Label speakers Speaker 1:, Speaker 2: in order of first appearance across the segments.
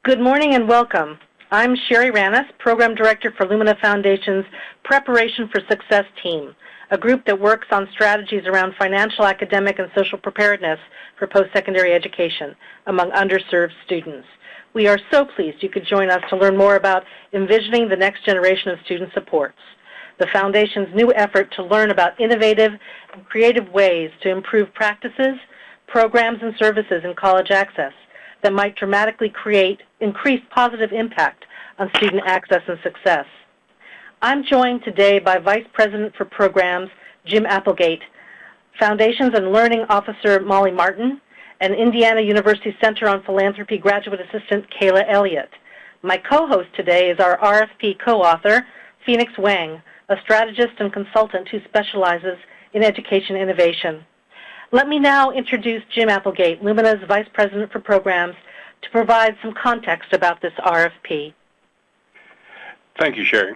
Speaker 1: Good morning and welcome. I'm Sherry Rannis, Program Director for Lumina Foundation's Preparation for Success team, a group that works on strategies around financial, academic, and social preparedness for post-secondary education among underserved students. We are so pleased you could join us to learn more about envisioning the next generation of student supports, the Foundation's new effort to learn about innovative and creative ways to improve practices, programs, and services in college access that might dramatically create increased positive impact on student access and success. I'm joined today by Vice President for Programs, Jim Applegate, Foundations and Learning Officer, Molly Martin, and Indiana University Center on Philanthropy Graduate Assistant, Kayla Elliott. My co-host today is our RFP co-author, Phoenix Wang, a strategist and consultant who specializes in education innovation. Let me now introduce Jim Applegate, Lumina's Vice President for Programs, to provide some context about this RFP.
Speaker 2: Thank you, Sherry.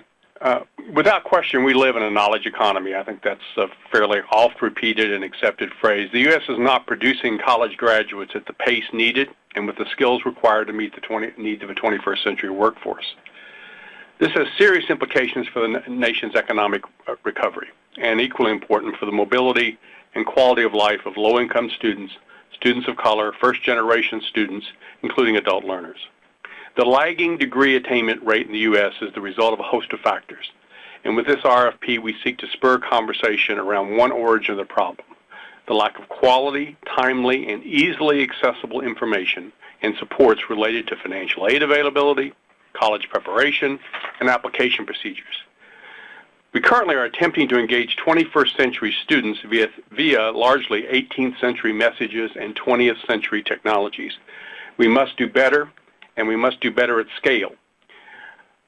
Speaker 2: Without question, we live in a knowledge economy. I think that's a fairly oft-repeated and accepted phrase. The U.S. is not producing college graduates at the pace needed and with the skills required to meet the needs of a 21st century workforce. This has serious implications for the nation's economic recovery and equally important for the mobility and quality of life of low-income students, students of color, first-generation students, including adult learners. The lagging degree attainment rate in the U.S. is the result of a host of factors. And with this RFP, we seek to spur conversation around one origin of the problem, the lack of quality, timely, and easily accessible information and supports related to financial aid availability, college preparation, and application procedures. We currently are attempting to engage 21st century students via largely 18th century messages and 20th century technologies. We must do better, and we must do better at scale.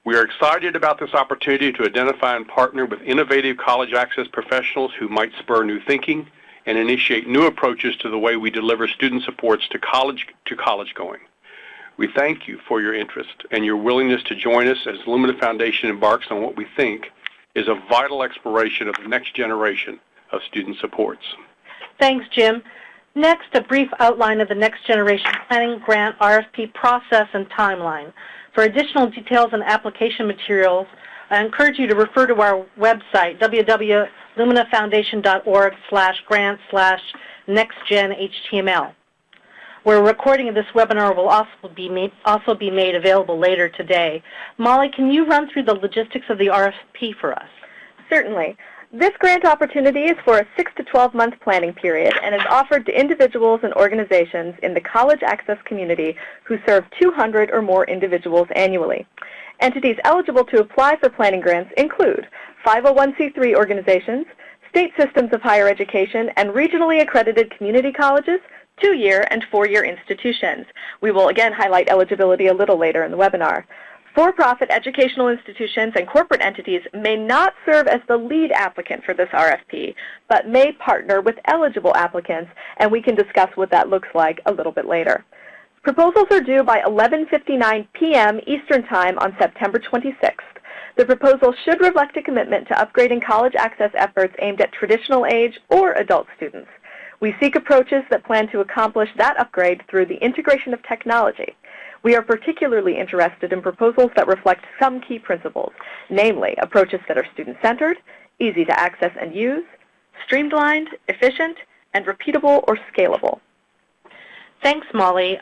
Speaker 2: We are excited about this opportunity to identify and partner with innovative college access professionals who might spur new thinking and initiate new approaches to the way we deliver student supports to college going. We thank you for your interest and your willingness to join us as Lumina Foundation embarks on what we think is a vital exploration of the next generation of student supports.
Speaker 1: Thanks, Jim. Next, a brief outline of the Next Generation Planning Grant RFP process and timeline. For additional details and application materials, I encourage you to refer to our website, www.luminafoundation.org/grant/nextgenhtml, where a recording of this webinar will also be made available later today. Molly, can you run through the logistics of the RFP for us?
Speaker 3: Certainly. This grant opportunity is for a 6 to 12-month planning period and is offered to individuals and organizations in the college access community who serve 200 or more individuals annually. Entities eligible to apply for planning grants include 501c3 organizations, state systems of higher education, and regionally accredited community colleges, 2-year and 4-year institutions. We will again highlight eligibility a little later in the webinar. For-profit educational institutions and corporate entities may not serve as the lead applicant for this RFP, but may partner with eligible applicants, and we can discuss what that looks like a little bit later. Proposals are due by 11:59 p.m. Eastern Time on September 26th. The proposal should reflect a commitment to upgrading college access efforts aimed at traditional age or adult students. We seek approaches that plan to accomplish that upgrade through the integration of technology. We are particularly interested in proposals that reflect some key principles, namely approaches that are student-centered, easy to access and use, streamlined, efficient, and repeatable or scalable.
Speaker 1: Thanks, Molly.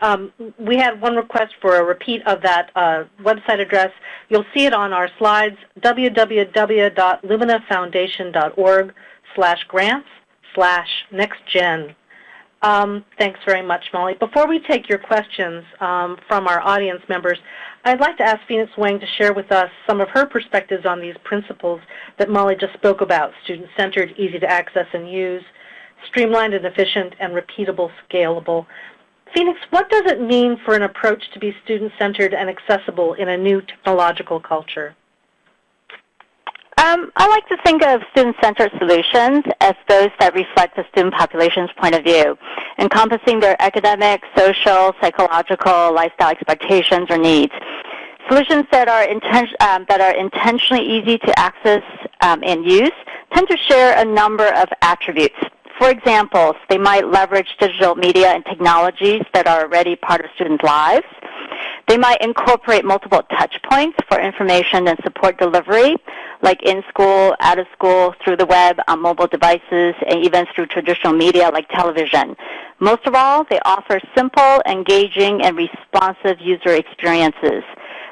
Speaker 1: We had one request for a repeat of that website address. You'll see it on our slides, www.luminafoundation.org/grants/nextgen. Thanks very much, Molly. Before we take your questions from our audience members, I'd like to ask Phoenix Wang to share with us some of her perspectives on these principles that Molly just spoke about: student-centered, easy to access and use, streamlined and efficient, and repeatable, scalable. Phoenix, what does it mean for an approach to be student-centered and accessible in a new technological culture?
Speaker 4: I like to think of student-centered solutions as those that reflect the student population's point of view, encompassing their academic, social, psychological, lifestyle expectations or needs. Solutions that are intentionally easy to access and use tend to share a number of attributes. For example, they might leverage digital media and technologies that are already part of students' lives. They might incorporate multiple touch points for information and support delivery, like in school, out of school, through the web, on mobile devices, and even through traditional media like television. Most of all, they offer simple, engaging, and responsive user experiences.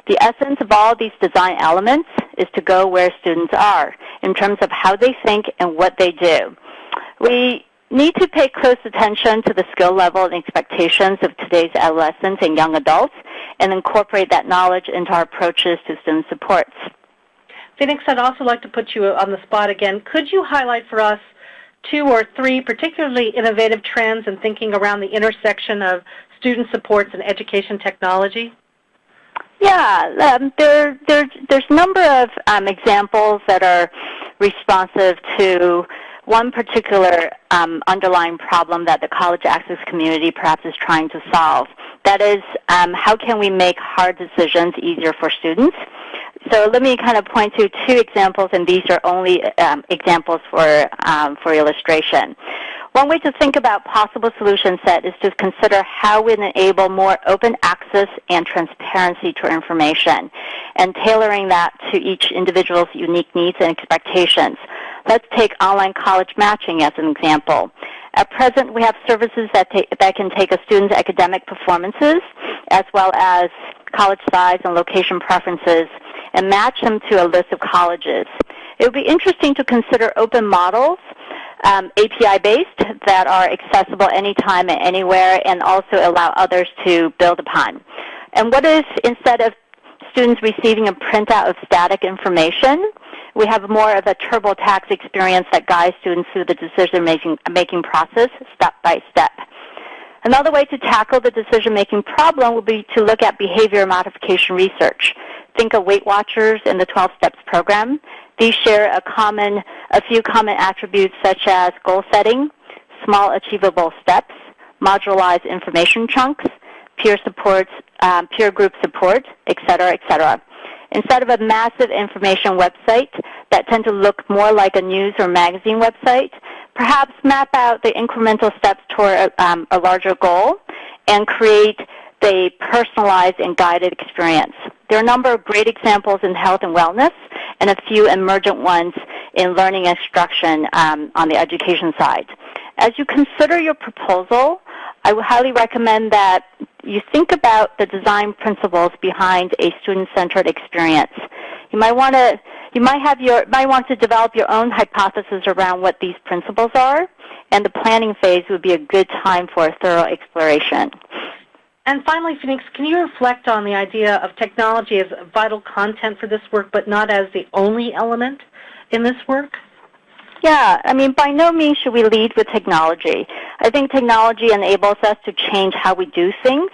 Speaker 4: The essence of all these design elements is to go where students are in terms of how they think and what they do. We need to pay close attention to the skill level and expectations of today's adolescents and young adults and incorporate that knowledge into our approaches to student supports.
Speaker 1: Phoenix, I'd also like to put you on the spot again. Could you highlight for us 2 or 3 particularly innovative trends in thinking around the intersection of student supports and education technology?
Speaker 4: Yeah, there's a number of examples that are responsive to one particular underlying problem that the college access community perhaps is trying to solve. That is, how can we make hard decisions easier for students? So let me kind of point to 2 examples, and these are only examples for illustration. One way to think about possible solution set is to consider how we enable more open access and transparency to information, and tailoring that to each individual's unique needs and expectations. Let's take online college matching as an example. At present, we have services that can take a student's academic performances as well as college size and location preferences and match them to a list of colleges. It would be interesting to consider open models, API-based, that are accessible anytime and anywhere and also allow others to build upon. And what if instead of students receiving a printout of static information, we have more of a TurboTax experience that guides students through the decision-making process step by step. Another way to tackle the decision-making problem would be to look at behavior modification research. Think of Weight Watchers in the 12 Steps program. These share a few common attributes such as goal setting, small achievable steps, modularized information chunks, peer group support, et cetera, et cetera. Instead of a massive information website that tend to look more like a news or magazine website, perhaps map out the incremental steps toward a larger goal and create the personalized and guided experience. There are a number of great examples in health and wellness and a few emergent ones in learning and instruction on the education side. As you consider your proposal, I would highly recommend that you think about the design principles behind a student-centered experience. You might want to develop your own hypothesis around what these principles are, and the planning phase would be a good time for a thorough exploration.
Speaker 1: And finally, Phoenix, can you reflect on the idea of technology as vital content for this work, but not as the only element in this work?
Speaker 4: Yeah, I mean, by no means should we lead with technology. I think technology enables us to change how we do things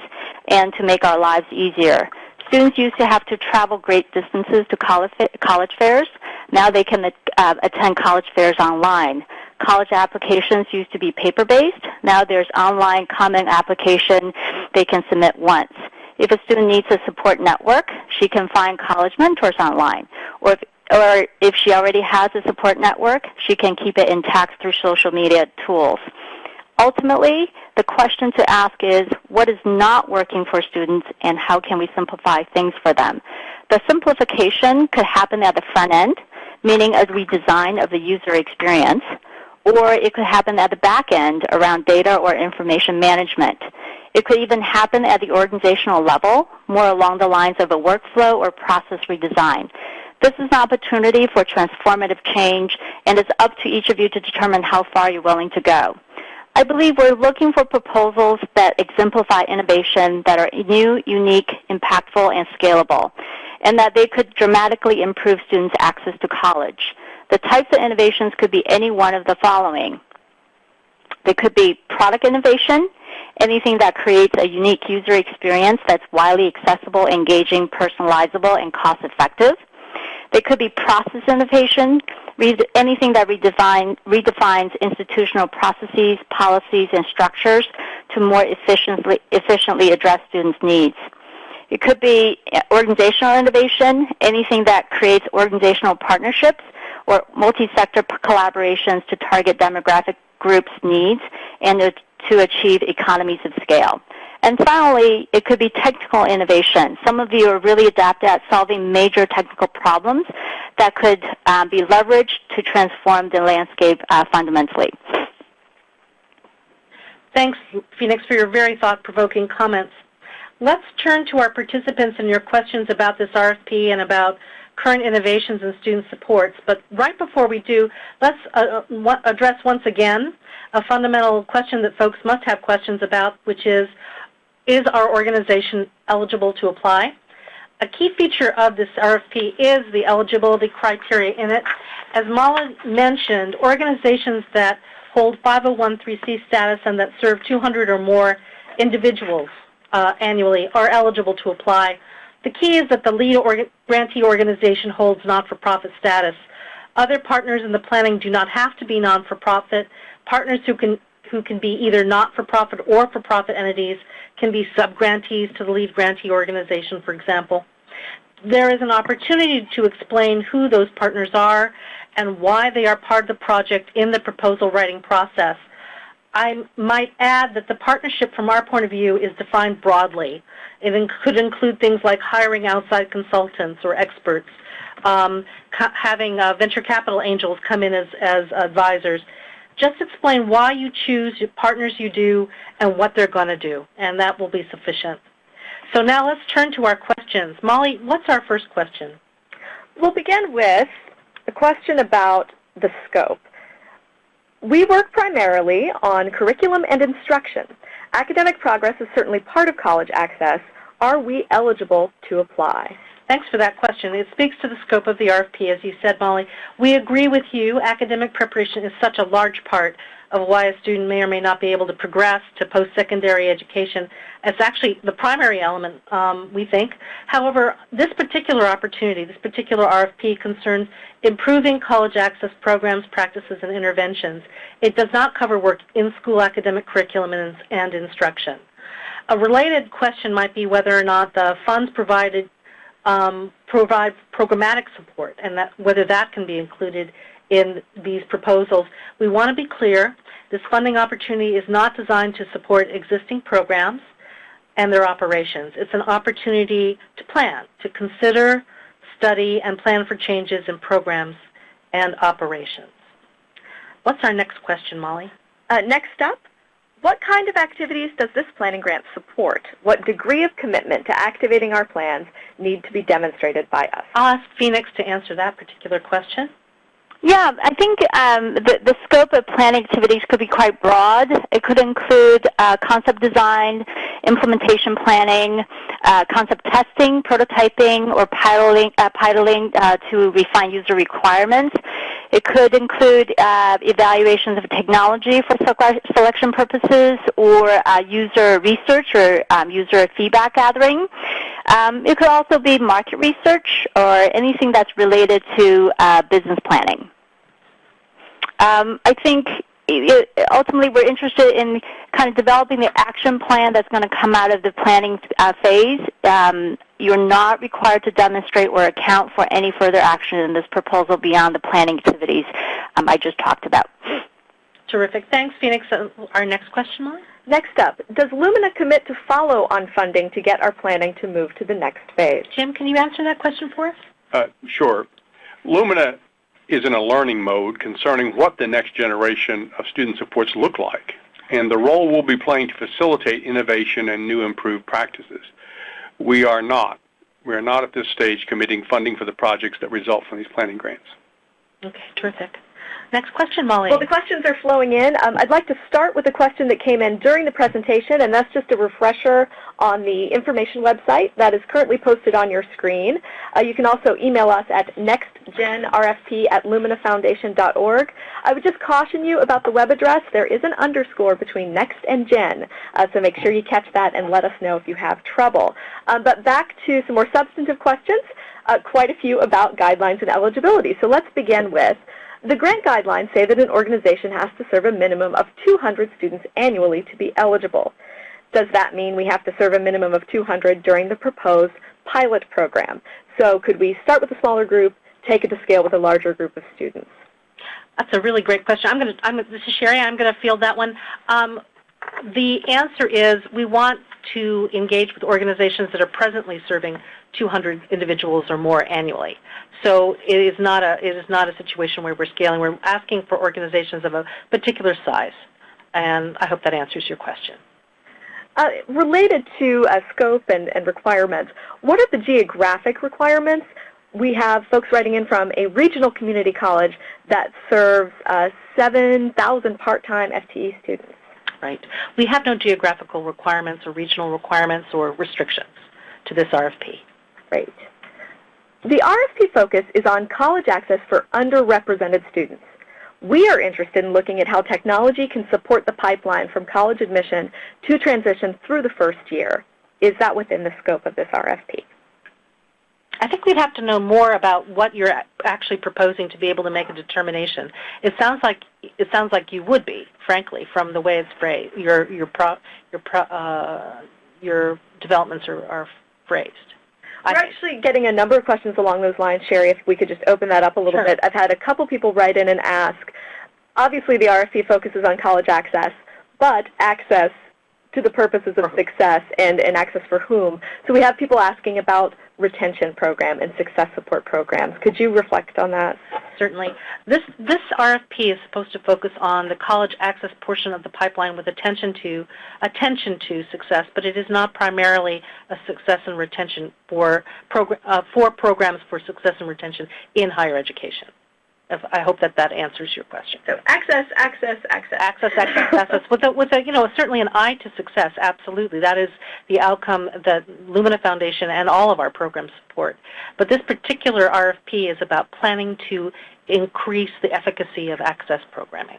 Speaker 4: and to make our lives easier. Students used to have to travel great distances to college fairs. Now they can attend college fairs online. College applications used to be paper-based. Now there's online common application they can submit once. If a student needs a support network, she can find college mentors online. Or if she already has a support network, she can keep it intact through social media tools. Ultimately, the question to ask is, what is not working for students and how can we simplify things for them? The simplification could happen at the front end, meaning a redesign of the user experience, or it could happen at the back end around data or information management. It could even happen at the organizational level, more along the lines of a workflow or process redesign. This is an opportunity for transformative change, and it's up to each of you to determine how far you're willing to go. I believe we're looking for proposals that exemplify innovation that are new, unique, impactful, and scalable, and that they could dramatically improve students' access to college. The types of innovations could be any one of the following. They could be product innovation, anything that creates a unique user experience that's widely accessible, engaging, personalizable, and cost-effective. They could be process innovation, anything that redefines institutional processes, policies, and structures to more efficiently address students' needs. It could be organizational innovation, anything that creates organizational partnerships or multi-sector collaborations to target demographic groups' needs and to achieve economies of scale. And finally, it could be technical innovation. Some of you are really adept at solving major technical problems that could be leveraged to transform the landscape fundamentally.
Speaker 1: Thanks, Phoenix, for your very thought-provoking comments. Let's turn to our participants and your questions about this RFP and about current innovations in student supports. But right before we do, let's address once again a fundamental question that folks must have questions about, which is our organization eligible to apply? A key feature of this RFP is the eligibility criteria in it. As Molly mentioned, organizations that hold 501(c) status and that serve 200 or more individuals annually are eligible to apply. The key is that the lead grantee organization holds not-for-profit status. Other partners in the planning do not have to be non-for-profit. Partners who can be either not-for-profit or for-profit entities can be sub-grantees to the lead grantee organization, for example. There is an opportunity to explain who those partners are and why they are part of the project in the proposal writing process. I might add that the partnership from our point of view is defined broadly. It could include things like hiring outside consultants or experts, having venture capital angels come in as advisors. Just explain why you choose your partners you do and what they're going to do, and that will be sufficient. So now let's turn to our questions. Molly, what's our first question?
Speaker 3: We'll begin with a question about the scope. We work primarily on curriculum and instruction. Academic progress is certainly part of college access. Are we eligible to apply?
Speaker 1: Thanks for that question. It speaks to the scope of the RFP, as you said, Molly. We agree with you. Academic preparation is such a large part of why a student may or may not be able to progress to post-secondary education. It's actually the primary element, we think. However, this particular opportunity, this particular RFP concerns improving college access programs, practices, and interventions. It does not cover work in school academic curriculum and instruction. A related question might be whether or not the funds provided provide programmatic support and whether that can be included in these proposals. We want to be clear, this funding opportunity is not designed to support existing programs and their operations. It's an opportunity to plan, to consider, study, and plan for changes in programs and operations. What's our next question, Molly?
Speaker 3: Next up, what kind of activities does this planning grant support? What degree of commitment to activating our plans need to be demonstrated by us?
Speaker 1: I'll ask Phoenix to answer that particular question.
Speaker 4: Yeah, I think the scope of planning activities could be quite broad. It could include concept design, implementation planning, concept testing, prototyping, or piloting to refine user requirements. It could include evaluations of technology for selection purposes or user research or user feedback gathering. It could also be market research or anything that's related to business planning. I think ultimately we're interested in kind of developing the action plan that's going to come out of the planning phase. You're not required to demonstrate or account for any further action in this proposal beyond the planning activities I just talked about.
Speaker 1: Terrific. Thanks, Phoenix. Our next question, Molly?
Speaker 3: Next up, does Lumina commit to follow on funding to get our planning to move to the next phase?
Speaker 1: Jim, can you answer that question for us?
Speaker 2: Sure. Lumina is in a learning mode concerning what the next generation of student supports look like and the role we'll be playing to facilitate innovation and new improved practices. We are not at this stage committing funding for the projects that result from these planning grants.
Speaker 1: Okay, terrific. Next question, Molly.
Speaker 3: Well, the questions are flowing in. I'd like to start with a question that came in during the presentation, and that's just a refresher on the information website that is currently posted on your screen. You can also email us at nextgenrfp@luminafoundation.org. I would just caution you about the web address. There is an underscore between next and gen, so make sure you catch that and let us know if you have trouble. But back to some more substantive questions, quite a few about guidelines and eligibility. So let's begin with, the grant guidelines say that an organization has to serve a minimum of 200 students annually to be eligible. Does that mean we have to serve a minimum of 200 during the proposed pilot program? So could we start with a smaller group, take it to scale with a larger group of students?
Speaker 1: That's a really great question. This is Sherry. I'm going to field that one. The answer is we want to engage with organizations that are presently serving 200 individuals or more annually. So it is not a situation where we're scaling. We're asking for organizations of a particular size, and I hope that answers your question.
Speaker 3: Related to scope and requirements, what are the geographic requirements? We have folks writing in from a regional community college that serves 7,000 part-time FTE students.
Speaker 1: Right. We have no geographical requirements or regional requirements or restrictions to this RFP.
Speaker 3: Great. The RFP focus is on college access for underrepresented students. We are interested in looking at how technology can support the pipeline from college admission to transition through the first year. Is that within the scope of this RFP?
Speaker 1: I think we'd have to know more about what you're actually proposing to be able to make a determination. It sounds like you would be, frankly, from the way it's phrased. Your developments are phrased.
Speaker 3: We're actually getting a number of questions along those lines, Sherry, if we could just open that up a little bit. I've had a couple people write in and ask, obviously the RFP focuses on college access, but access to the purposes of success and access for whom. So we have people asking about retention program and success support programs. Could you reflect on that?
Speaker 1: Certainly. This RFP is supposed to focus on the college access portion of the pipeline with attention to success, but it is not primarily a success and retention for programs for success and retention in higher education. I hope that answers your question.
Speaker 3: So access.
Speaker 1: With certainly an eye to success. Absolutely, that is the outcome that Lumina Foundation and all of our programs support. But this particular RFP is about planning to increase the efficacy of access programming.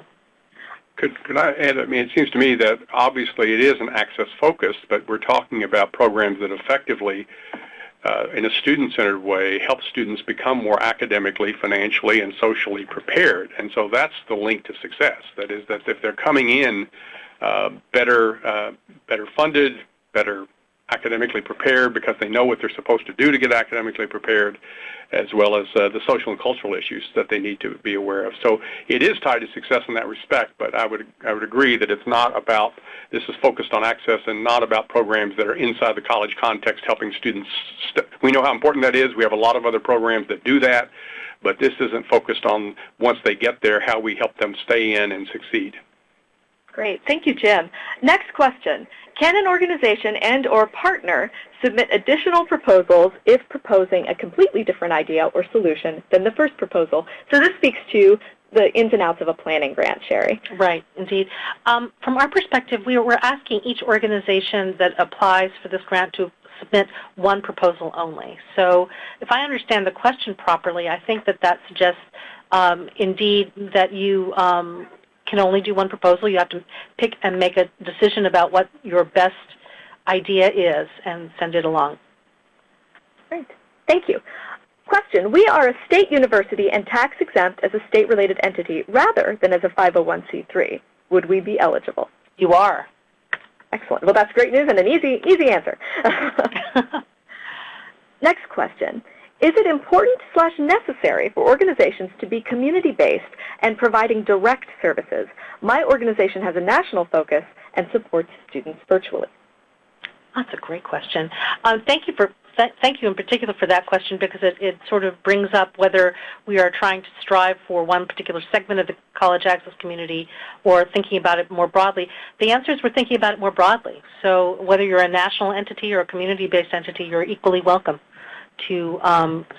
Speaker 2: Could I add? I mean, it seems to me that obviously it is an access focus, but we're talking about programs that effectively, in a student-centered way, help students become more academically, financially, and socially prepared. And so that's the link to success. That is, that if they're coming in better funded, better academically prepared because they know what they're supposed to do to get academically prepared, as well as the social and cultural issues that they need to be aware of. So it is tied to success in that respect, but I would agree that it's not about, this is focused on access and not about programs that are inside the college context helping students. We know how important that is. We have a lot of other programs that do that, but this isn't focused on, once they get there, how we help them stay in and succeed.
Speaker 3: Great. Thank you, Jim. Next question. Can an organization and or partner submit additional proposals if proposing a completely different idea or solution than the first proposal? So this speaks to the ins and outs of a planning grant, Sherry.
Speaker 1: Right, indeed. From our perspective, we're asking each organization that applies for this grant to submit one proposal only. So if I understand the question properly, I think that suggests indeed that you can only do one proposal. You have to pick and make a decision about what your best idea is and send it along.
Speaker 3: Great. Thank you. Question. We are a state university and tax exempt as a state-related entity rather than as a 501c3. Would we be eligible?
Speaker 1: You are.
Speaker 3: Excellent. Well, that's great news and an easy answer. Next question. Is it important/necessary for organizations to be community-based and providing direct services? My organization has a national focus and supports students virtually.
Speaker 1: That's a great question. Thank you in particular for that question, because it sort of brings up whether we are trying to strive for one particular segment of the college access community or thinking about it more broadly. The answer is we're thinking about it more broadly. So whether you're a national entity or a community-based entity, you're equally welcome to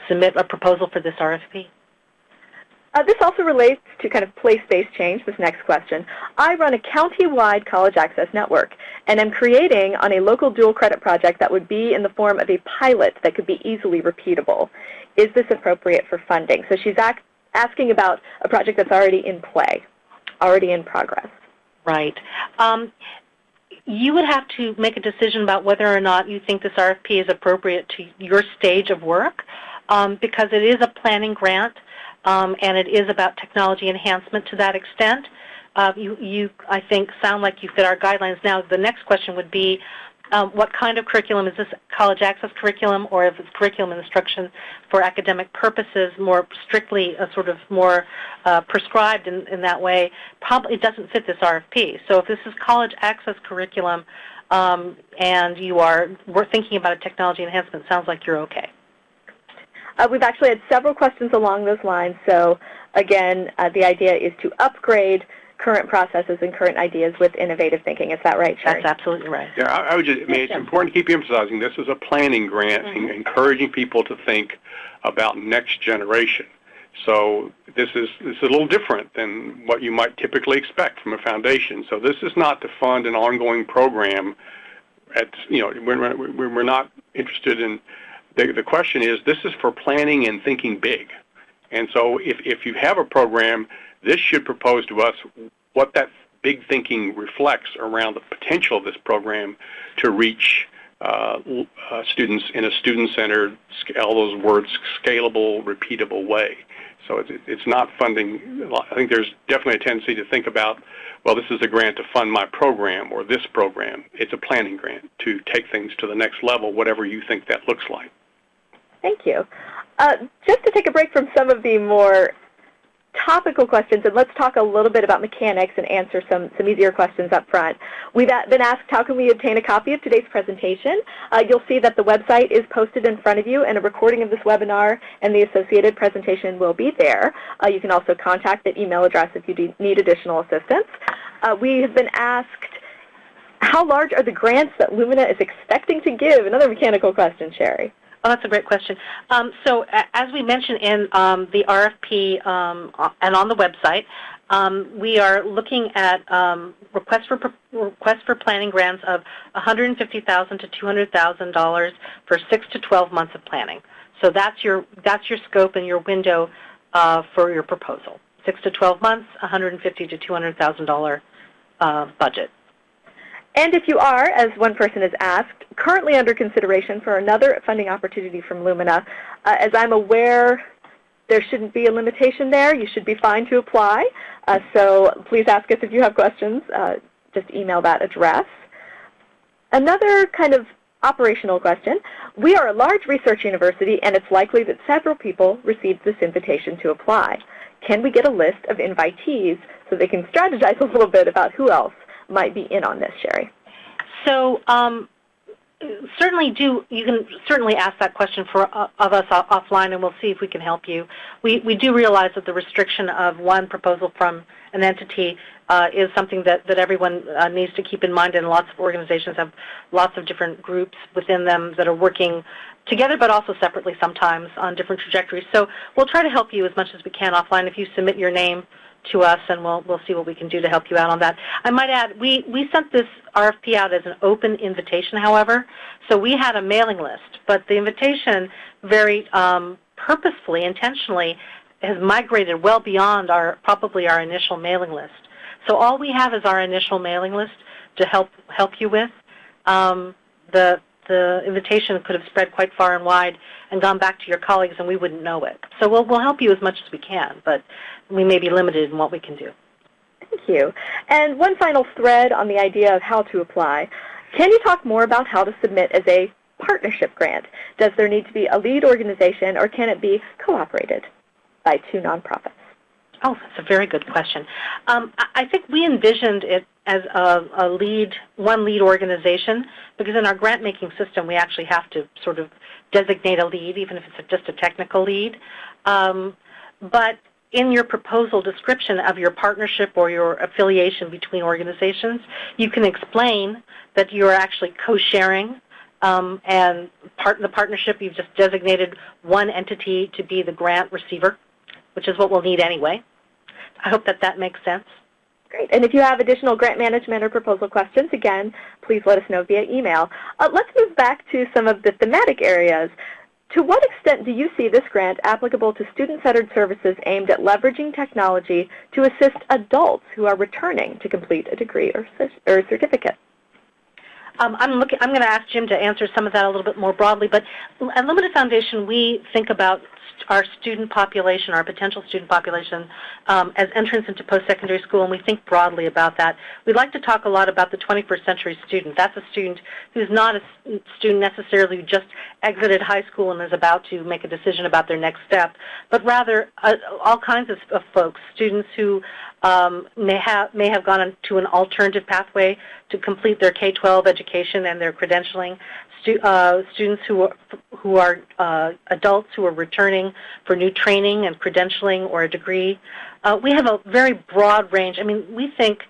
Speaker 1: submit a proposal for this RFP.
Speaker 3: This also relates to kind of place-based change, this next question. I run a county-wide college access network, and I'm creating on a local dual credit project that would be in the form of a pilot that could be easily repeatable. Is this appropriate for funding? So she's asking about a project that's already in play, already in progress.
Speaker 1: Right. You would have to make a decision about whether or not you think this RFP is appropriate to your stage of work, because it is a planning grant, and it is about technology enhancement to that extent. You, I think, sound like you fit our guidelines. Now, the next question would be, what kind of curriculum? Is this college access curriculum, or if it's curriculum instruction for academic purposes, more strictly sort of more prescribed in that way? Probably it doesn't fit this RFP. So if this is college access curriculum, and we're thinking about a technology enhancement, sounds like you're okay.
Speaker 3: We've actually had several questions along those lines. So again, the idea is to upgrade current processes and current ideas with innovative thinking. Is that right, Sherry?
Speaker 1: That's absolutely right.
Speaker 2: Yeah, I would just, it's important to keep emphasizing this is a planning grant, encouraging people to think about next generation. So this is a little different than what you might typically expect from a foundation. So this is not to fund an ongoing program. We're not interested in. The question is, this is for planning and thinking big. And so if you have a program, this should propose to us what that big thinking reflects around the potential of this program to reach students in a student-centered, all those words, scalable, repeatable way. So it's not funding. I think there's definitely a tendency to think about, well, this is a grant to fund my program or this program. It's a planning grant to take things to the next level, whatever you think that looks like.
Speaker 3: Thank you. Just to take a break from some of the more topical questions, and let's talk a little bit about mechanics and answer some easier questions up front. We've been asked, how can we obtain a copy of today's presentation? You'll see that the website is posted in front of you, and a recording of this webinar and the associated presentation will be there. You can also contact the email address if you need additional assistance. We have been asked, how large are the grants that Lumina is expecting to give? Another mechanical question, Sherry.
Speaker 1: Oh, that's a great question. So as we mentioned in the RFP and on the website, we are looking at requests for planning grants of $150,000 to $200,000 for 6 to 12 months of planning. So that's your scope and your window for your proposal. 6 to 12 months, $150,000 to $200,000 budget.
Speaker 3: And if you are, as one person has asked, currently under consideration for another funding opportunity from Lumina, as I'm aware, there shouldn't be a limitation there. You should be fine to apply. So please ask us if you have questions. Just email that address. Another kind of operational question. We are a large research university, and it's likely that several people received this invitation to apply. Can we get a list of invitees so they can strategize a little bit about who else might be in on this, Sherry?
Speaker 1: So you can certainly ask that question of us offline, and we'll see if we can help you. We do realize that the restriction of one proposal from an entity is something that everyone needs to keep in mind, and lots of organizations have lots of different groups within them that are working together but also separately sometimes on different trajectories. So we'll try to help you as much as we can offline if you submit your name to us, and we'll see what we can do to help you out on that. I might add, we sent this RFP out as an open invitation, however, so we had a mailing list, but the invitation very purposefully, intentionally, has migrated well beyond probably our initial mailing list. So all we have is our initial mailing list to help you with. The invitation could have spread quite far and wide and gone back to your colleagues, and we wouldn't know it. So we'll help you as much as we can, but we may be limited in what we can do.
Speaker 3: Thank you. And one final thread on the idea of how to apply. Can you talk more about how to submit as a partnership grant? Does there need to be a lead organization, or can it be cooperated by two nonprofits?
Speaker 1: Oh, that's a very good question. I think we envisioned it as one lead organization, because in our grant-making system we actually have to sort of designate a lead, even if it's just a technical lead. But in your proposal description of your partnership or your affiliation between organizations, you can explain that you're actually co-sharing, and the partnership, you've just designated one entity to be the grant receiver, which is what we'll need anyway. I hope that makes sense.
Speaker 3: Great. And if you have additional grant management or proposal questions, again, please let us know via email. Let's move back to some of the thematic areas. To what extent do you see this grant applicable to student-centered services aimed at leveraging technology to assist adults who are returning to complete a degree or certificate?
Speaker 1: I'm going to ask Jim to answer some of that a little bit more broadly, but at Limited Foundation we think about our student population, our potential student population, as entrants into post-secondary school, and we think broadly about that. We'd like to talk a lot about the 21st century student. That's a student who's not a student necessarily who just exited high school and is about to make a decision about their next step, but rather all kinds of folks, students who may have gone to an alternative pathway to complete their K-12 education and their credentialing, students who are adults who are returning for new training and credentialing or a degree. We have a very broad range. I mean, we think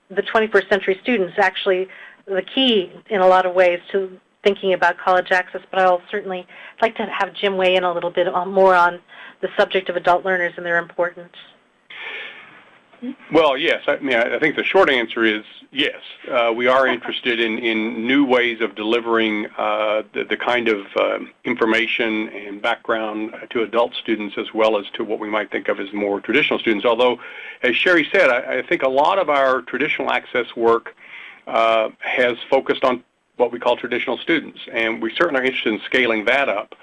Speaker 1: the 21st century student is actually the key in a lot of ways to thinking about college access, but I'll certainly like to have Jim weigh in a little bit more on the subject of adult learners and their importance.
Speaker 2: Well, yes. I mean, I think the short answer is yes. We are interested in new ways of delivering the kind of information and background to adult students as well as to what we might think of as more traditional students. Although, as Sherry said, I think a lot of our traditional access work has focused on what we call traditional students, and we certainly are interested in scaling that up.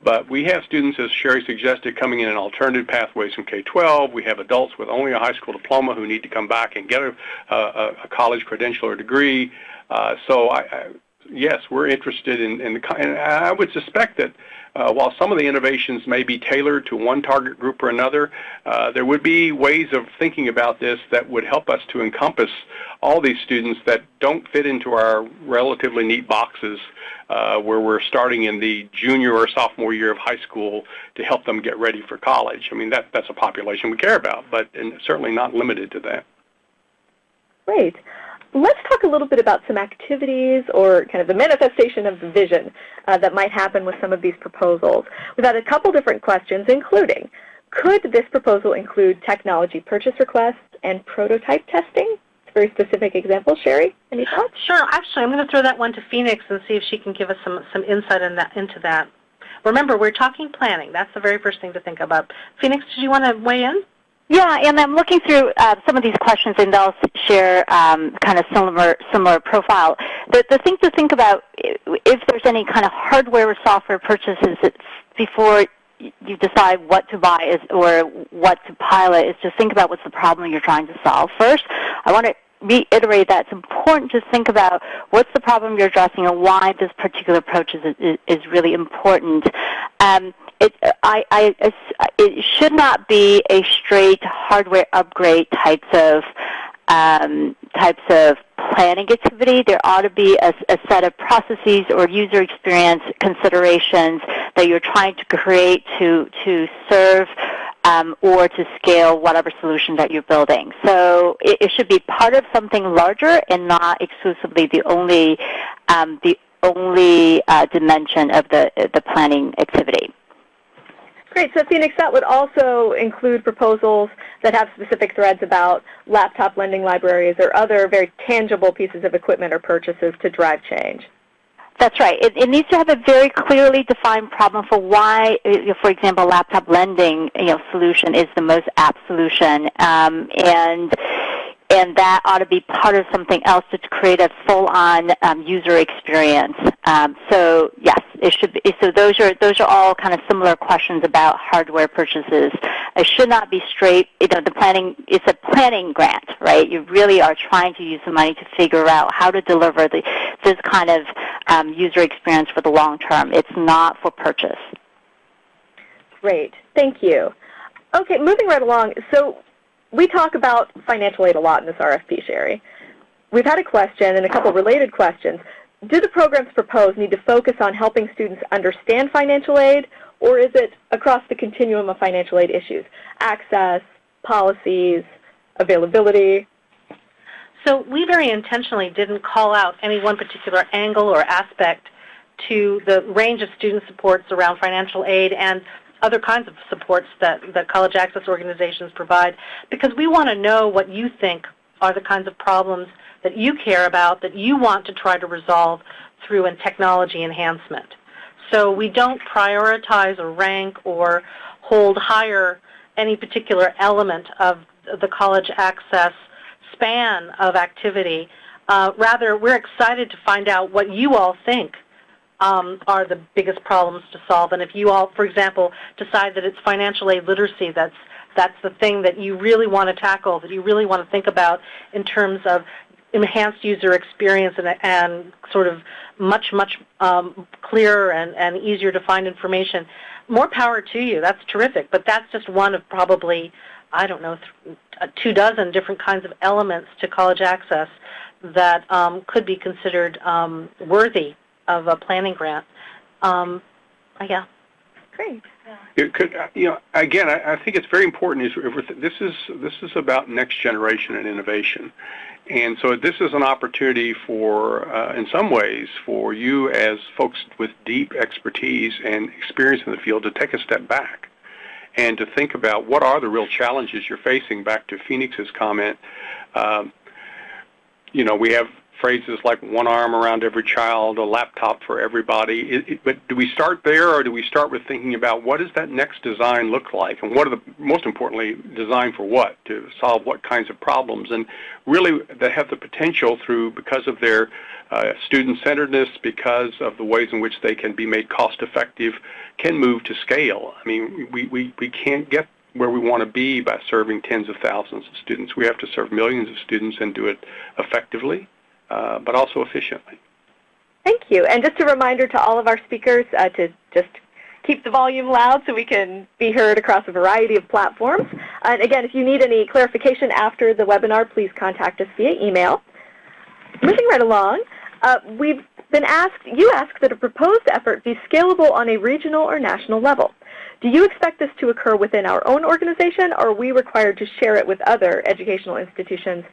Speaker 2: But we have students, as Sherry suggested, coming in alternative pathways from K-12. We have adults with only a high school diploma who need to come back and get a college credential or degree. Yes, we're interested in and I would suspect that while some of the innovations may be tailored to one target group or another, there would be ways of thinking about this that would help us to encompass all these students that don't fit into our relatively neat boxes where we're starting in the junior or sophomore year of high school to help them get ready for college. I mean, that's a population we care about, but certainly not limited to that.
Speaker 3: Great. Let's talk a little bit about some activities or kind of the manifestation of the vision that might happen with some of these proposals. We've had a couple different questions, including, could this proposal include technology purchase requests and prototype testing? It's a very specific example. Sherry, any thoughts?
Speaker 1: Sure. Actually, I'm going to throw that one to Phoenix and see if she can give us some insight into that. Remember, we're talking planning. That's the very first thing to think about. Phoenix, did you want to weigh in?
Speaker 4: Yeah, and I'm looking through some of these questions, and they'll share kind of similar profile. The thing to think about, if there's any kind of hardware or software purchases before you decide what to buy or what to pilot, is to think about what's the problem you're trying to solve first. I want to reiterate that it's important to think about what's the problem you're addressing and why this particular approach is really important. It should not be a straight hardware upgrade types of planning activity. There ought to be a set of processes or user experience considerations that you're trying to create to serve or to scale whatever solution that you're building. So it should be part of something larger and not exclusively the only dimension of the planning activity.
Speaker 3: Great. So, Phoenix, that would also include proposals that have specific threads about laptop lending libraries or other very tangible pieces of equipment or purchases to drive change.
Speaker 4: That's right. It needs to have a very clearly defined problem for why, for example, laptop lending solution is the most apt solution, and that ought to be part of something else to create a full-on user experience. So yes, it should be. So those are all kind of similar questions about hardware purchases. It should not be straight. The planning is a planning grant, right? You really are trying to use the money to figure out how to deliver this kind of user experience for the long term. It's not for purchase.
Speaker 3: Great, thank you. Okay, moving right along. So we talk about financial aid a lot in this RFP, Sherry. We've had a question and a couple related questions. Do the programs proposed need to focus on helping students understand financial aid, or is it across the continuum of financial aid issues? Access, policies, availability?
Speaker 1: So we very intentionally didn't call out any one particular angle or aspect to the range of student supports around financial aid and other kinds of supports that college access organizations provide, because we want to know what you think are the kinds of problems that you care about, that you want to try to resolve through technology enhancement. So we don't prioritize or rank or hold higher any particular element of the college access span of activity. Rather, we're excited to find out what you all think are the biggest problems to solve. And if you all, for example, decide that it's financial aid literacy that's the thing that you really want to tackle, that you really want to think about in terms of enhanced user experience and sort of much clearer and easier to find information, more power to you. That's terrific. But that's just one of probably, I don't know, 24 different kinds of elements to college access that could be considered worthy of a planning grant. Yeah.
Speaker 3: Great.
Speaker 2: It could, again, I think it's very important. This is about next generation and innovation, and so this is an opportunity for, in some ways, for you as folks with deep expertise and experience in the field to take a step back and to think about what are the real challenges you're facing. Back to Phoenix's comment, we have phrases like one arm around every child, a laptop for everybody. But do we start there, or do we start with thinking about what does that next design look like, and what are the, most importantly, design for what, to solve what kinds of problems, and really that have the potential because of their student-centeredness, because of the ways in which they can be made cost-effective, can move to scale. I mean, we can't get where we want to be by serving tens of thousands of students. We have to serve millions of students and do it effectively, but also efficiently.
Speaker 3: Thank you. And just a reminder to all of our speakers to just keep the volume loud so we can be heard across a variety of platforms. And again, if you need any clarification after the webinar, please contact us via email. Moving right along, you asked that a proposed effort be scalable on a regional or national level. Do you expect this to occur within our own organization, or are we required to share it with other educational institutions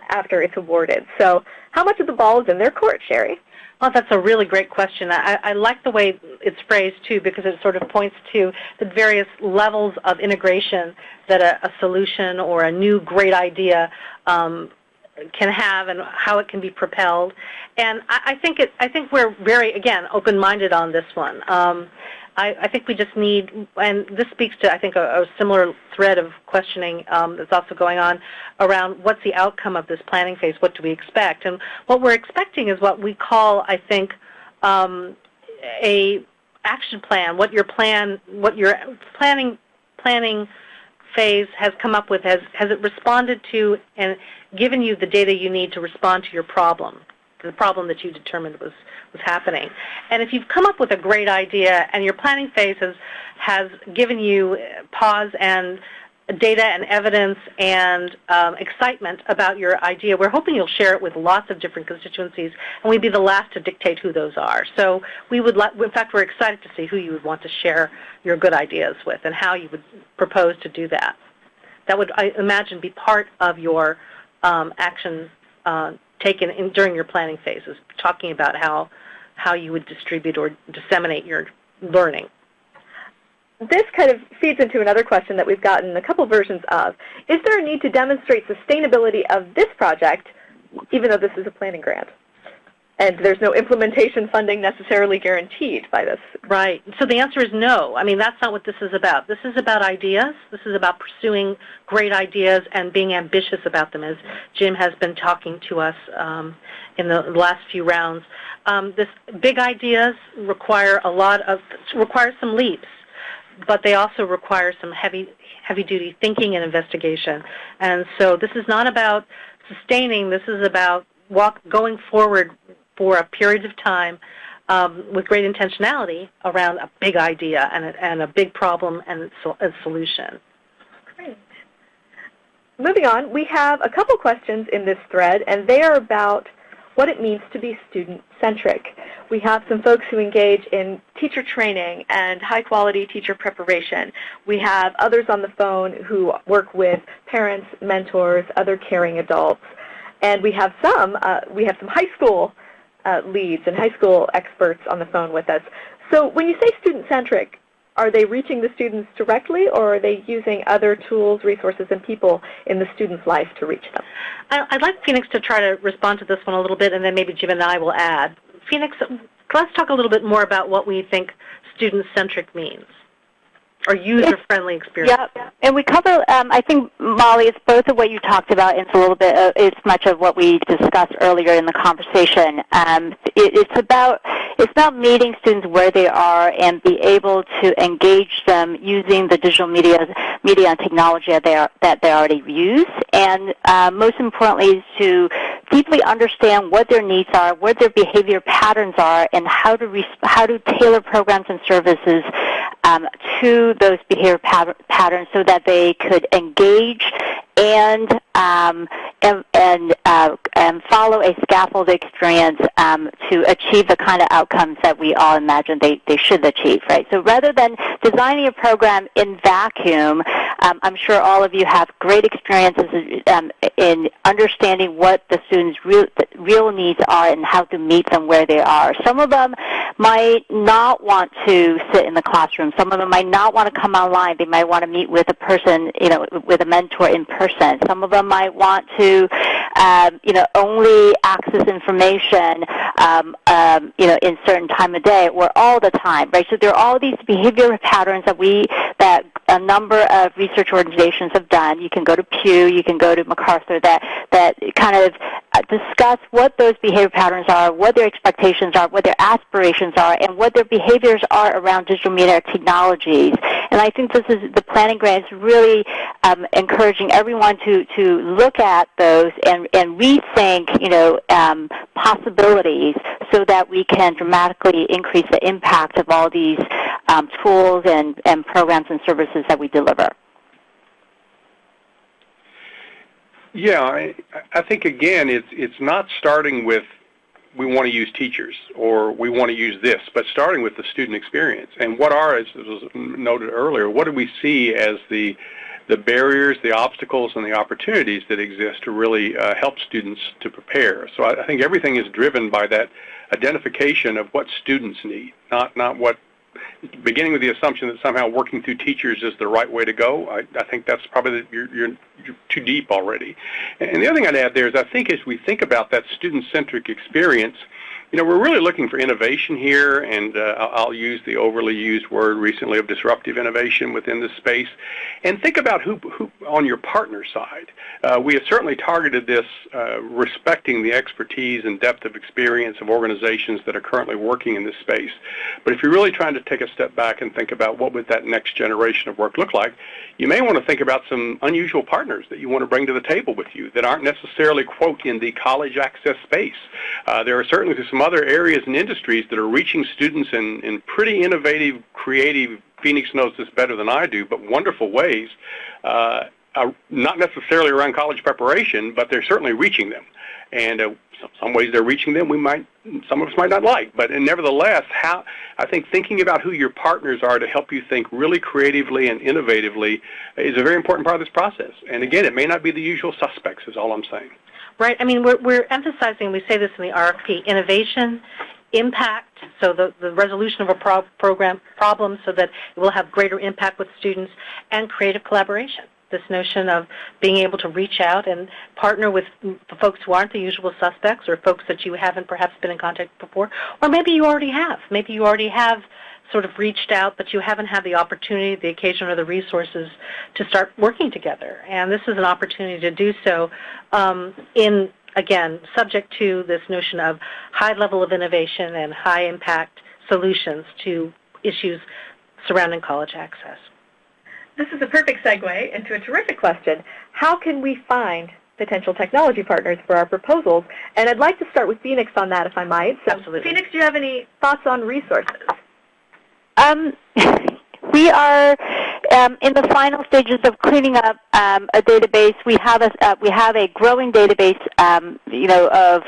Speaker 3: after it's awarded? So how much of the ball is in their court, Sherry?
Speaker 1: Well, that's a really great question. I like the way it's phrased, too, because it sort of points to the various levels of integration that a solution or a new great idea can have and how it can be propelled. And I think we're very, again, open-minded on this one. I think we just need, and this speaks to, I think, a similar thread of questioning that's also going on around what's the outcome of this planning phase, what do we expect? And what we're expecting is what we call, I think, a action plan, what your planning phase has come up with. Has it responded to and given you the data you need to respond to your problem, the problem that you determined was happening? And if you've come up with a great idea and your planning phase has given you pause and data and evidence and excitement about your idea, we're hoping you'll share it with lots of different constituencies, and we'd be the last to dictate who those are. So in fact, we're excited to see who you would want to share your good ideas with and how you would propose to do that. That would, I imagine, be part of your action taken during your planning phases, talking about how you would distribute or disseminate your learning.
Speaker 3: This kind of feeds into another question that we've gotten a couple versions of. Is there a need to demonstrate sustainability of this project, even though this is a planning grant? And there's no implementation funding necessarily guaranteed by this.
Speaker 1: Right. So the answer is no. I mean, that's not what this is about. This is about ideas. This is about pursuing great ideas and being ambitious about them, as Jim has been talking to us in the last few rounds. This big ideas require some leaps, but they also require some heavy-duty thinking and investigation. And so this is not about sustaining. This is about going forward for a period of time with great intentionality around a big idea and a big problem and a solution.
Speaker 3: Great. Moving on, we have a couple questions in this thread, and they are about what it means to be student-centric. We have some folks who engage in teacher training and high-quality teacher preparation. We have others on the phone who work with parents, mentors, other caring adults. And we have some high school leads and high school experts on the phone with us. So when you say student-centric, are they reaching the students directly, or are they using other tools, resources, and people in the student's life to reach them?
Speaker 1: I'd like Phoenix to try to respond to this one a little bit, and then maybe Jim and I will add. Phoenix, let's talk a little bit more about what we think student-centric means. or user-friendly experience.
Speaker 4: Yep, and we cover, I think, Molly, it's both of what you talked about and it's a little bit, it's much of what we discussed earlier in the conversation. It's about meeting students where they are and be able to engage them using the digital media and technology that they already use, and most importantly is to deeply understand what their needs are, what their behavior patterns are, and how to tailor programs and services to those behavior patterns so that they could engage and follow a scaffold experience to achieve the kind of outcomes that we all imagine they should achieve, right? So rather than designing a program in vacuum, I'm sure all of you have great experiences in understanding what the students' real needs are and how to meet them where they are. Some of them might not want to sit in the classroom. Some of them might not want to come online. They might want to meet with a person, with a mentor in person. Some of them might want to, only access information, in certain time of day or all the time, right? So there are all these behavior patterns that a number of research organizations have done. You can go to Pew, you can go to MacArthur, that kind of discuss what those behavior patterns are, what their expectations are, what their aspirations are, and what their behaviors are around digital media technologies. And I think the planning grant is really encouraging everyone to look at those and rethink, possibilities so that we can dramatically increase the impact of all these tools and programs and services that we deliver.
Speaker 2: Yeah, I think, again, it's not starting with we want to use teachers or we want to use this, but starting with the student experience. And what are, as was noted earlier, what do we see as the barriers, the obstacles, and the opportunities that exist to really help students to prepare? So I think everything is driven by that identification of what students need, not what, beginning with the assumption that somehow working through teachers is the right way to go. I think that's probably, you're too deep already. And the other thing I'd add there is I think as we think about that student-centric experience, we're really looking for innovation here, and I'll use the overly used word recently of disruptive innovation within this space. And think about who on your partner side. We have certainly targeted this respecting the expertise and depth of experience of organizations that are currently working in this space. But if you're really trying to take a step back and think about what would that next generation of work look like, you may want to think about some unusual partners that you want to bring to the table with you that aren't necessarily, quote, in the college access space. There are certainly some other areas and industries that are reaching students in pretty innovative, creative, Phoenix knows this better than I do, but wonderful ways, not necessarily around college preparation, but they're certainly reaching them. And some ways they're reaching them some of us might not like, but nevertheless, I think thinking about who your partners are to help you think really creatively and innovatively is a very important part of this process. And again, it may not be the usual suspects is all I'm saying.
Speaker 1: Right. I mean, we're emphasizing, we say this in the RFP, innovation, impact, so the resolution of a problem so that it will have greater impact with students, and creative collaboration. This notion of being able to reach out and partner with the folks who aren't the usual suspects or folks that you haven't perhaps been in contact before, or maybe you already have. Maybe you already have sort of reached out, but you haven't had the opportunity, the occasion, or the resources to start working together. And this is an opportunity to do so again, subject to this notion of high level of innovation and high impact solutions to issues surrounding college access.
Speaker 3: This is a perfect segue into a terrific question. How can we find potential technology partners for our proposals? And I'd like to start with Phoenix on that, if I might. So,
Speaker 1: absolutely.
Speaker 3: Phoenix, do you have any thoughts on resources?
Speaker 4: We are in the final stages of cleaning up a database. We have a growing database, of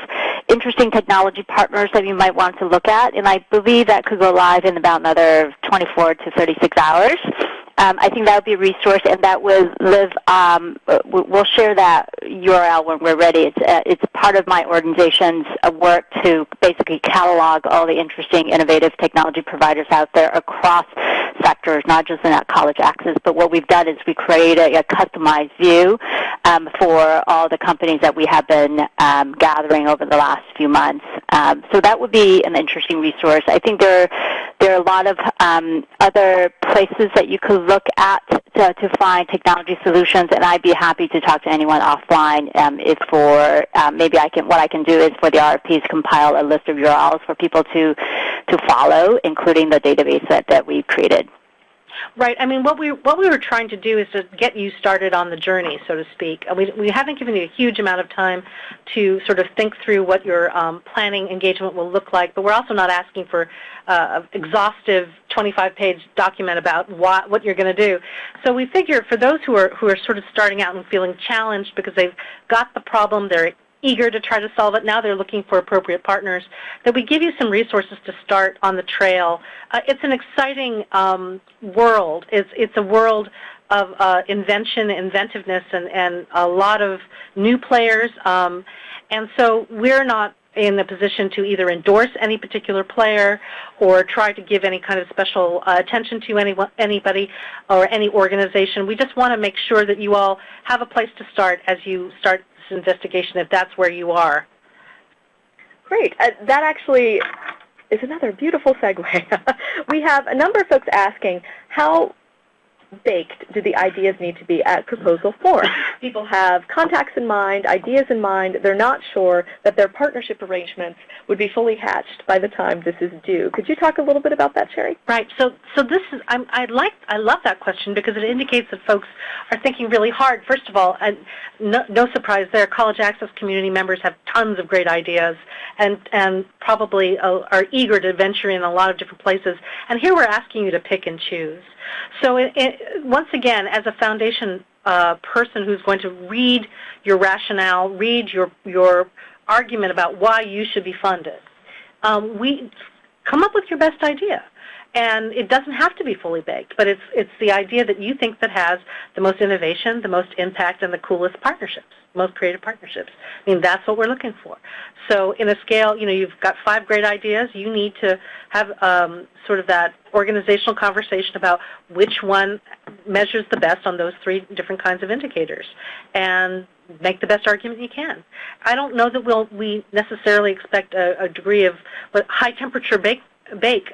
Speaker 4: interesting technology partners that you might want to look at, and I believe that could go live in about another 24 to 36 hours. I think that would be a resource, and that will live. We'll share that URL when we're ready. It's part of my organization's work to basically catalog all the interesting, innovative technology providers out there across sectors, not just in that college access. But what we've done is we created a customized view for all the companies that we have been gathering over the last few months. So that would be an interesting resource. I think there There are a lot of other places that you could look at to find technology solutions, and I'd be happy to talk to anyone offline maybe what I can do is for the RFPs compile a list of URLs for people to follow, including the database that we've created.
Speaker 1: Right. I mean, what we were trying to do is to get you started on the journey, so to speak. We haven't given you a huge amount of time to sort of think through what your planning engagement will look like, but we're also not asking for an exhaustive 25-page document about what you're going to do. So we figure for those who are sort of starting out and feeling challenged because they've got the problem, they're eager to try to solve it. Now they're looking for appropriate partners, that we give you some resources to start on the trail. It's an exciting world. It's a world of invention, inventiveness, and a lot of new players. And so we're not in a position to either endorse any particular player or try to give any kind of special attention to anybody or any organization. We just want to make sure that you all have a place to start as you start this investigation, if that's where you are.
Speaker 3: Great. That actually is another beautiful segue. We have a number of folks asking, how baked do the ideas need to be at proposal form? People have contacts in mind, ideas in mind. They're not sure that their partnership arrangements would be fully hatched by the time this is due. Could you talk a little bit about that, Sherry?
Speaker 1: Right. So this is I love that question because it indicates that folks are thinking really hard. First of all, and no surprise there, college access community members have tons of great ideas and probably are eager to venture in a lot of different places. And here we're asking you to pick and choose. So once again, as a foundation person who's going to read your rationale, read your argument about why you should be funded, we come up with your best idea. And it doesn't have to be fully baked, but it's the idea that you think that has the most innovation, the most impact, and the coolest partnerships, most creative partnerships. I mean, that's what we're looking for. So in a scale, you've got 5 great ideas. You need to have sort of that organizational conversation about which one measures the best on those 3 different kinds of indicators, and make the best argument you can. I don't know that we necessarily expect a degree of high-temperature bake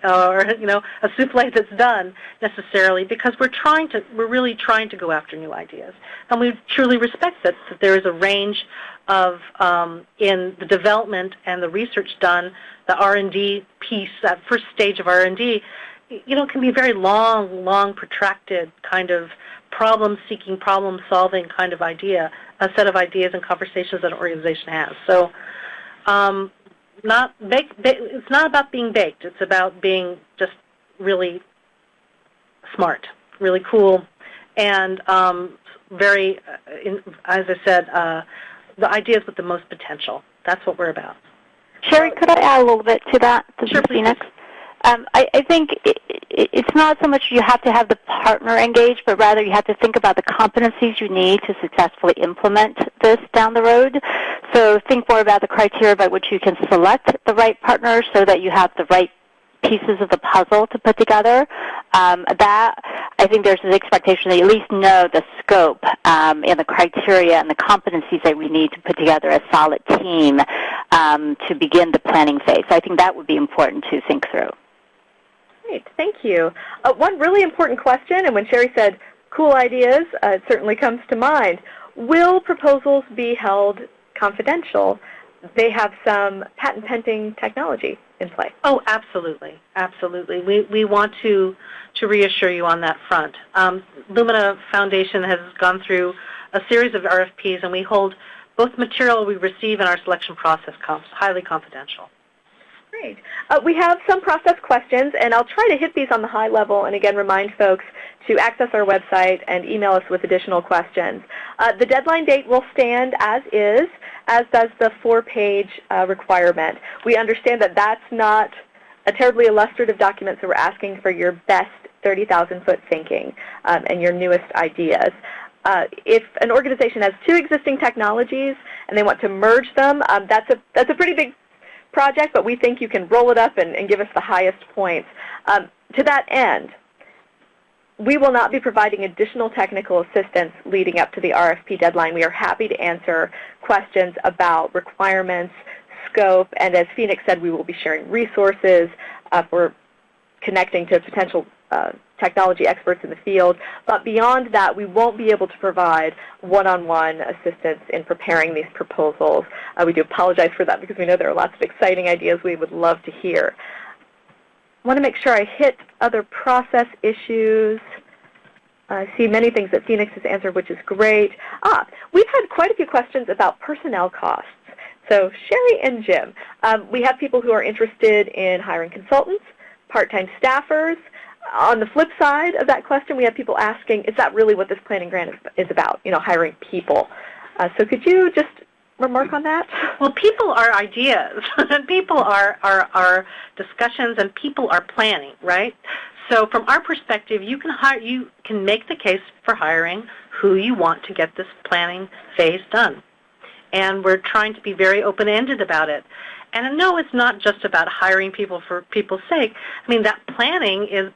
Speaker 1: or a souffle that's done necessarily, because we're really trying to go after new ideas, and we truly respect that there is a range of in the development and the research done, the R&D piece, that first stage of R&D, can be a very long, protracted kind of problem-seeking, problem-solving kind of idea, a set of ideas and conversations that an organization has. So. It's not about being baked. It's about being just really smart, really cool, and very, as I said, the ideas with the most potential. That's what we're about.
Speaker 4: Sherry, could I add a little bit to that?
Speaker 1: Sure, please.
Speaker 4: I think it's not so much you have to have the partner engaged, but rather you have to think about the competencies you need to successfully implement this down the road. So think more about the criteria by which you can select the right partner so that you have the right pieces of the puzzle to put together. I think there's an expectation that you at least know the scope and the criteria and the competencies that we need to put together a solid team to begin the planning phase. So I think that would be important to think through.
Speaker 3: Great, thank you. One really important question, and when Sherry said cool ideas, it certainly comes to mind. Will proposals be held confidential? They have some patent-pending technology in play.
Speaker 1: Oh, absolutely, absolutely. We want to reassure you on that front. Lumina Foundation has gone through a series of RFPs, and we hold both material we receive and our selection process highly confidential.
Speaker 3: Great. We have some process questions, and I'll try to hit these on the high level and again remind folks to access our website and email us with additional questions. The deadline date will stand as is, as does the 4-page requirement. We understand that that's not a terribly illustrative document, so we're asking for your best 30,000-foot thinking and your newest ideas. If an organization has 2 existing technologies and they want to merge them, that's a pretty big project, but we think you can roll it up and give us the highest points. To that end, we will not be providing additional technical assistance leading up to the RFP deadline. We are happy to answer questions about requirements, scope, and as Phoenix said, we will be sharing resources for connecting to potential technology experts in the field. But beyond that, we won't be able to provide one-on-one assistance in preparing these proposals. We do apologize for that because we know there are lots of exciting ideas we would love to hear. I want to make sure I hit other process issues. I see many things that Phoenix has answered, which is great. We've had quite a few questions about personnel costs. So Sherry and Jim, we have people who are interested in hiring consultants, part-time staffers. On the flip side of that question, we have people asking, is that really what this planning grant is about, hiring people? So could you just remark on that?
Speaker 1: Well, people are ideas, and people are discussions, and people are planning, right? So from our perspective, you can make the case for hiring who you want to get this planning phase done. And we're trying to be very open-ended about it. And no, it's not just about hiring people for people's sake. I mean, planning is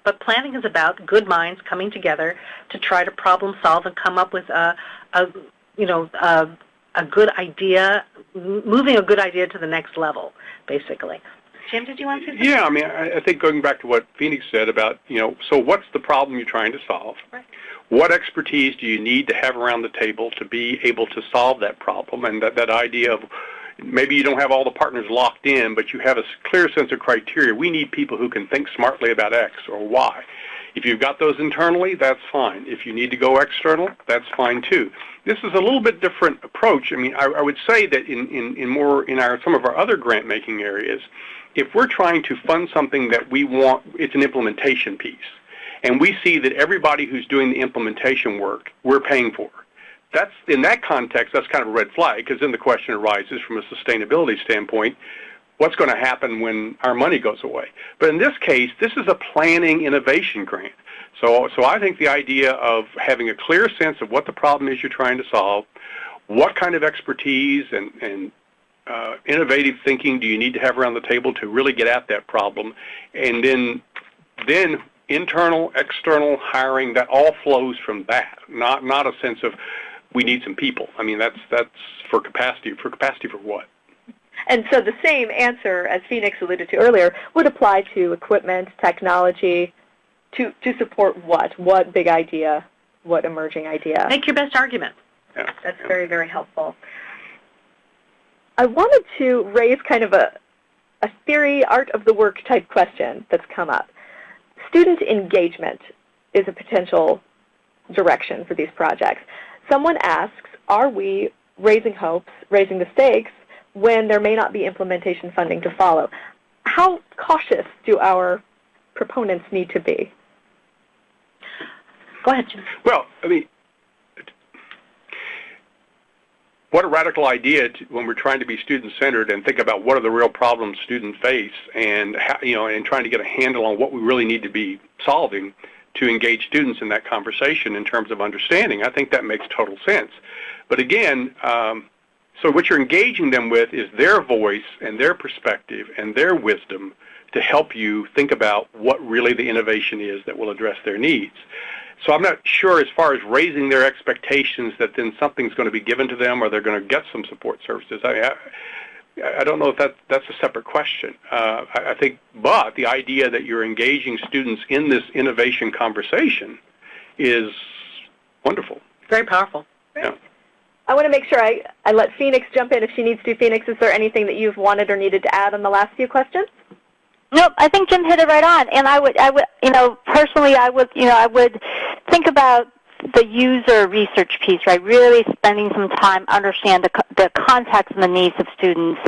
Speaker 1: about good minds coming together to try to problem solve and come up with a good idea, moving a good idea to the next level, basically. Jim, did you want to say something?
Speaker 2: Yeah, I mean, I think going back to what Phoenix said about, so what's the problem you're trying to solve?
Speaker 1: Right.
Speaker 2: What expertise do you need to have around the table to be able to solve that problem? And that idea of maybe you don't have all the partners locked in, but you have a clear sense of criteria. We need people who can think smartly about X or Y. If you've got those internally, that's fine. If you need to go external, that's fine too. This is a little bit different approach. I mean, I would say that in some of our other grant making areas, if we're trying to fund something that we want, it's an implementation piece. And we see that everybody who's doing the implementation work, we're paying for. That's, in that context, that's kind of a red flag, because then the question arises from a sustainability standpoint, what's going to happen when our money goes away? But in this case, this is a planning innovation grant. So I think the idea of having a clear sense of what the problem is you're trying to solve, what kind of expertise and innovative thinking do you need to have around the table to really get at that problem, and then internal, external hiring, that all flows from that, not a sense of we need some people. I mean, that's for capacity. For capacity for what?
Speaker 3: And so the same answer, as Phoenix alluded to earlier, would apply to equipment, technology, to support what? What big idea? What emerging idea?
Speaker 1: Make your best argument.
Speaker 2: Yeah.
Speaker 3: That's very, very helpful. I wanted to raise kind of a theory, art of the work type question that's come up. Student engagement is a potential direction for these projects. Someone asks, are we raising hopes, raising the stakes, when there may not be implementation funding to follow? How cautious do our proponents need to be?
Speaker 1: Go ahead, Jim.
Speaker 2: Well, I mean, what a radical idea when we're trying to be student-centered and think about what are the real problems students face, and how, and trying to get a handle on what we really need to be solving to engage students in that conversation in terms of understanding. I think that makes total sense. But again, so what you're engaging them with is their voice and their perspective and their wisdom to help you think about what really the innovation is that will address their needs. So I'm not sure, as far as raising their expectations that then something's going to be given to them or they're going to get some support services. I don't know if that's a separate question. I think, but the idea that you're engaging students in this innovation conversation is wonderful.
Speaker 1: Very powerful.
Speaker 2: Yeah.
Speaker 3: I want to make sure I let Phoenix jump in if she needs to. Phoenix, is there anything that you've wanted or needed to add on the last few questions?
Speaker 4: Nope, I think Jim hit it right on. And I would, personally, I would think about the user research piece, right? Really spending some time understand the context and the needs of students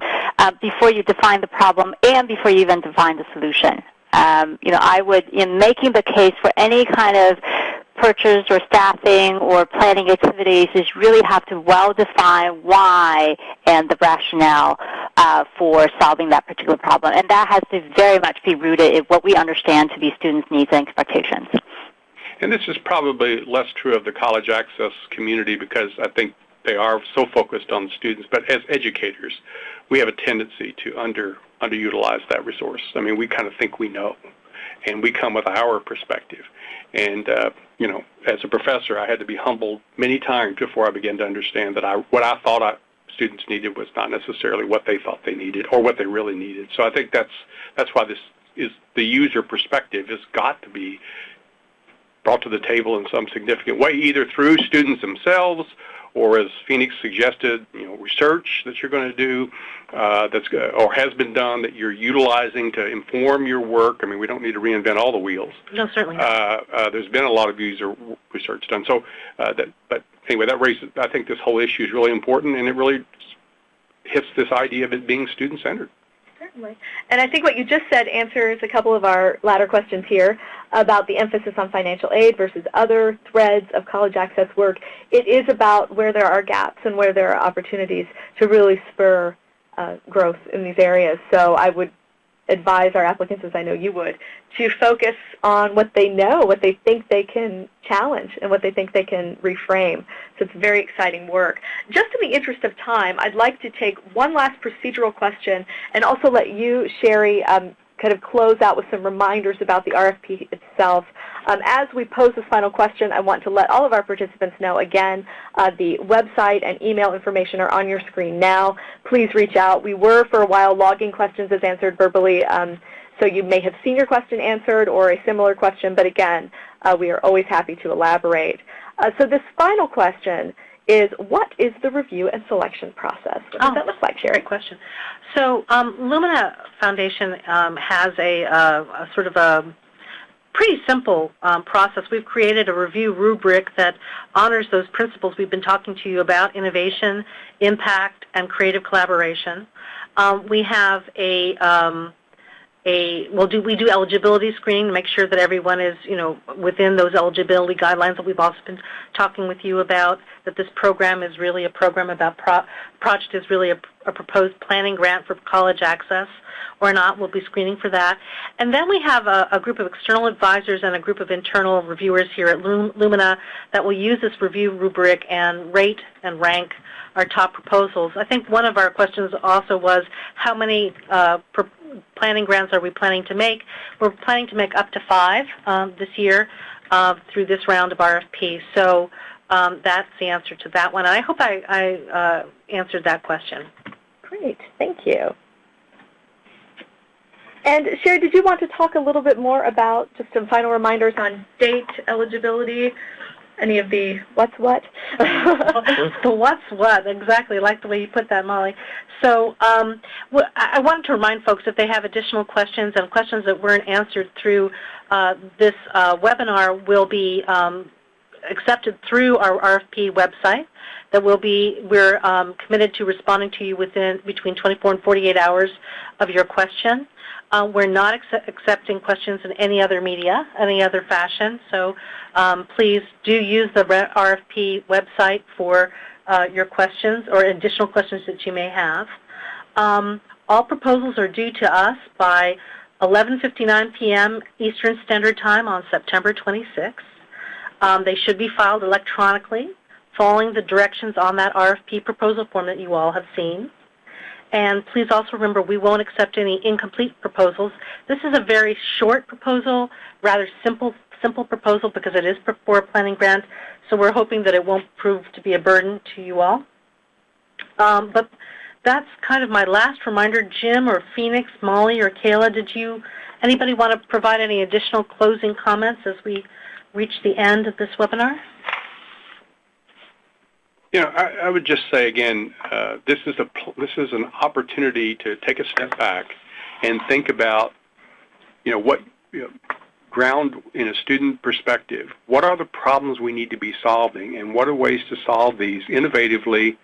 Speaker 4: before you define the problem and before you even define the solution. I would, in making the case for any kind of purchase or staffing or planning activities, is really have to well define why and the rationale for solving that particular problem. And that has to very much be rooted in what we understand to be students' needs and expectations.
Speaker 2: And this is probably less true of the college access community because I think they are so focused on the students. But as educators, we have a tendency to underutilize that resource. I mean, we kind of think we know, and we come with our perspective. And, as a professor, I had to be humbled many times before I began to understand that what I thought students needed was not necessarily what they thought they needed or what they really needed. So I think that's why this is the user perspective has got to be brought to the table in some significant way, either through students themselves or, as Phoenix suggested, research that you're going to do or has been done that you're utilizing to inform your work. I mean, we don't need to reinvent all the wheels.
Speaker 1: No, certainly not.
Speaker 2: There's been a lot of user research done. So, but anyway, that raises. I think this whole issue is really important, and it really hits this idea of it being student-centered.
Speaker 3: Certainly. And I think what you just said answers a couple of our latter questions here about the emphasis on financial aid versus other threads of college access work. It is about where there are gaps and where there are opportunities to really spur growth in these areas. So I would advise our applicants, as I know you would, to focus on what they know, what they think they can challenge, and what they think they can reframe. So it's very exciting work. Just in the interest of time, I'd like to take one last procedural question and also let you, Sherry, kind of close out with some reminders about the RFP itself. As we pose this final question, I want to let all of our participants know, again, the website and email information are on your screen now. Please reach out. We were, for a while, logging questions as answered verbally, so you may have seen your question answered or a similar question, but again, we are always happy to elaborate. So this final question is, what is the review and selection process? What does that look like, Sherry?
Speaker 1: Great question. So Lumina Foundation has a sort of a pretty simple process. We've created a review rubric that honors those principles we've been talking to you about: innovation, impact, and creative collaboration. We have we do eligibility screening to make sure that everyone is, within those eligibility guidelines that we've also been talking with you about, that this program is really a program about, project is really a proposed planning grant for college access or not. We'll be screening for that. And then we have a group of external advisors and a group of internal reviewers here at Lumina that will use this review rubric and rate and rank our top proposals. I think one of our questions also was, how many planning grants are we planning to make? We're planning to make up to 5 this year through this round of RFP. So that's the answer to that one. And I hope I answered that question.
Speaker 3: Great. Thank you. And Sherry, did you want to talk a little bit more about just some final reminders on date, eligibility, any of the what's what?
Speaker 1: The what's what, exactly. I like the way you put that, Molly. So I wanted to remind folks, if they have additional questions and questions that weren't answered through this webinar, will be accepted through our RFP website. That we're committed to responding to you between 24 and 48 hours of your question. We're not accepting questions in any other media, any other fashion, so please do use the RFP website for your questions or additional questions that you may have. All proposals are due to us by 11:59 p.m. Eastern Standard Time on September 26th. They should be filed electronically, following the directions on that RFP proposal form that you all have seen. And please also remember, we won't accept any incomplete proposals. This is a very short proposal, rather simple proposal, because it is for a planning grant, so we're hoping that it won't prove to be a burden to you all. But that's kind of my last reminder. Jim or Phoenix, Molly or Kayla, anybody want to provide any additional closing comments as we reach the end of this webinar?
Speaker 2: I would just say again, this is an opportunity to take a step back and think about, what ground in a student perspective. What are the problems we need to be solving, and what are ways to solve these innovatively,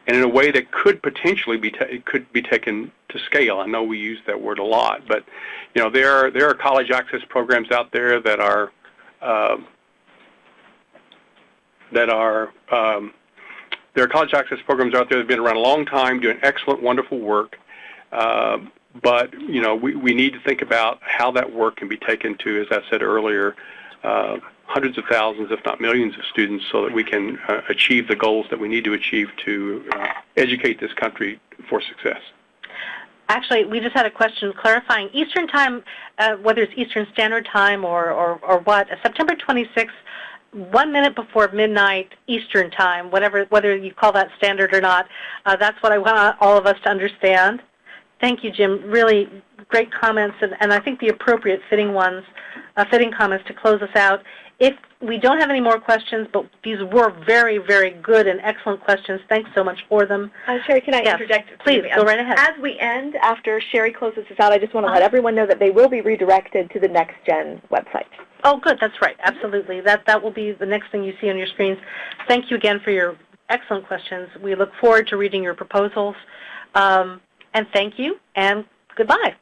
Speaker 2: and in a way that could potentially be taken to scale. I know we use that word a lot, but there are college access programs out there that are there are college access programs out there that have been around a long time, doing excellent, wonderful work. But we need to think about how that work can be taken to, as I said earlier, hundreds of thousands, if not millions of students, so that we can achieve the goals that we need to achieve to educate this country for success.
Speaker 1: Actually, we just had a question clarifying Eastern Time, whether it's Eastern Standard Time or what. September 26th, 1 minute before midnight Eastern Time, whether you call that standard or not. That's what I want all of us to understand. Thank you, Jim. Really great comments, and I think the appropriate fitting ones, fitting comments to close us out. If we don't have any more questions, but these were very, very good and excellent questions. Thanks so much for them.
Speaker 3: Sherry, can I
Speaker 1: yes,
Speaker 3: interject?
Speaker 1: Please, go right ahead.
Speaker 3: As we end, after Sherry closes this out, I just want to let everyone know that they will be redirected to the NextGen website.
Speaker 1: Oh, good. That's right. Absolutely. That will be the next thing you see on your screens. Thank you again for your excellent questions. We look forward to reading your proposals. And thank you, and goodbye.